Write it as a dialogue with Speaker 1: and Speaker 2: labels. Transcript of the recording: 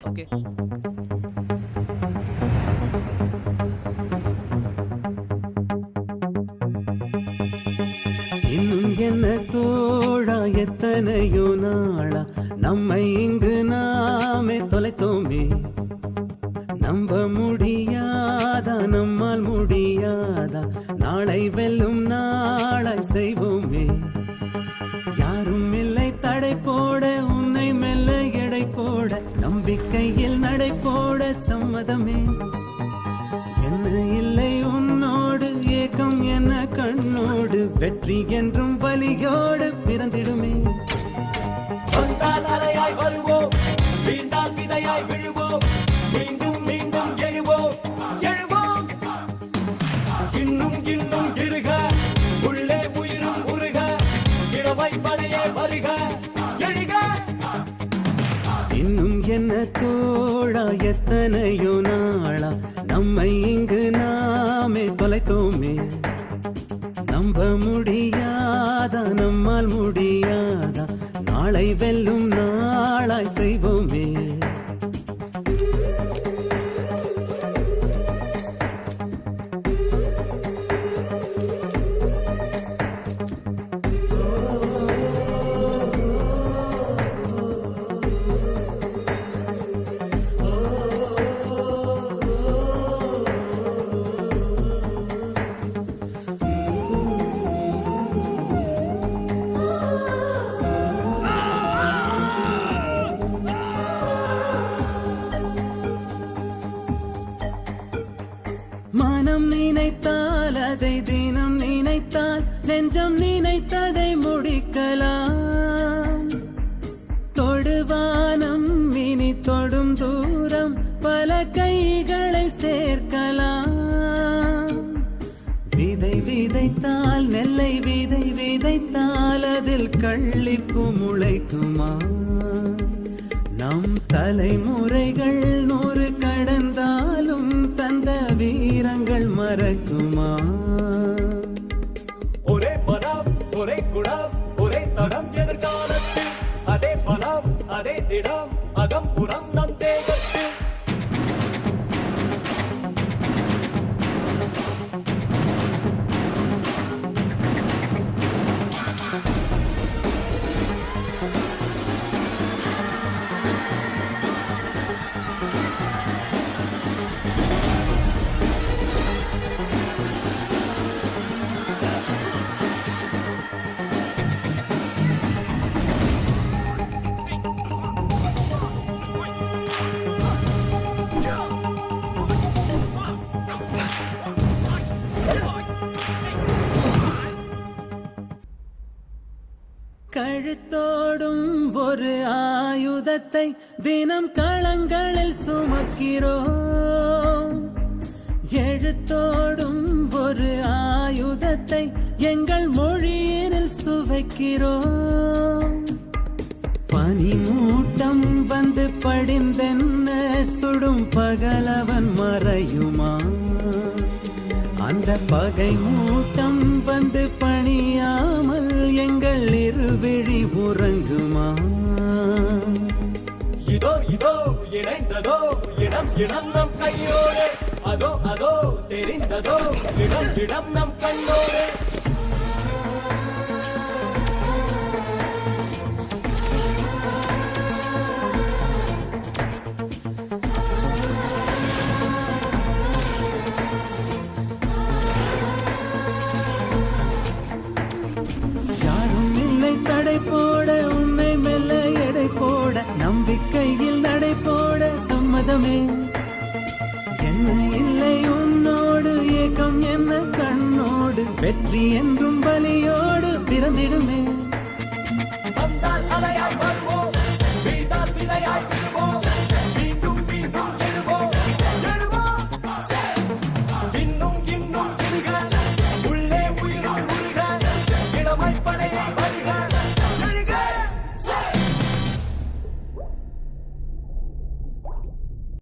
Speaker 1: Okay.
Speaker 2: இன்னும் என்ன தோழா, எத்தனையோ நாளா நம்மை இங்கு நாமே தொலைத்தோமே. நம்ப முடியாதா, நம்மால் முடியாதா, நாளை வெல்லும் நாளாய் செய்வோமே. யாரும் இல்லை தடை போட, உன்னை மெல்ல எடை போட, நம்பிக்கையில் நடை போட சம்மதமே. என்ன இல்லை உன்னோடு, ஏக்கம் என்ன கண்ணோடு, வெற்றி என்றும் வலியோடு பிறந்திடுமே.
Speaker 3: வந்தால் அலையாய் வருவோம், வீழ்ந்தால் விதையாய் விழுவோம், மீண்டும் மீண்டும் எழுவோம் எழுவோம். இன்னும் இன்னும் இருக, உள்ளே உயிரும் உருக, இளமை படையே வருக எழுக.
Speaker 2: இன்னும் என்ன தோழா, எத்தனையோ நாளா நம்மை இங்கு நாமே தொலைத்தோமே. நம்ப முடியாதா, நம்மால் முடியாதா, நாளை வெல்லும் நாளாய் செய்வோமே. மனம் நினைத்தால் அதை தினம் நினைத்தால், நெஞ்சம் நினைத்ததை முடிக்கலாம். தொடுவானம் இனி தொடும் தூரம், பல கைகளை சேர்க்கலாம். விதை விதைத்தால், நெல்லை விதை விதைத்தால், அதில் கள்ளிப்பு முளைக்குமா. நம் தலைமுறைகள் 100 கடந்தாலும் தந்த வீரங்கள் மறக்குமா.
Speaker 3: ஒரே பலம், ஒரே குணம், ஒரே தடம் எதிர்காலத்தில், அதே பலம் அதே திடம், அகம் புறம் நம் தேகத்தில்.
Speaker 2: கழுத்தோடும் ஒரு ஆயுதத்தை தினம் களங்களில் சுமக்கிறோம். எழுத்தோடும் ஒரு ஆயுதத்தை எங்கள் மொழியினில் சுவைக்கிறோம். பனிமூட்டம் வந்து படிந்தென்ன சுடும் பகலவன் மறையுமா. அந்த பகை மூட்டம் வந்து பணியாமல் எங்கள் இருவிழி உறங்குமா.
Speaker 3: இதோ இதோ இணைந்ததோ இடம் இடம் நம் கையோடு, அதோ அதோ தெரிந்ததோ இடம் இடம் நம் கண்ணோடு.
Speaker 2: யாரும் இல்லை தடை போட, உன்னை மெல்ல எடை போட, நம்பிக்கையில் நடை போட சம்மதமே. என்ன இல்லை உன்னோடு, ஏக்கம் என்ன கண்ணோடு, வெற்றி என்றும் வலியோடு பிறந்திடுமே.
Speaker 3: வந்தால் அலையாய் வருவோம், வீழ்ந்தால் விதையாய் விழுவோம்.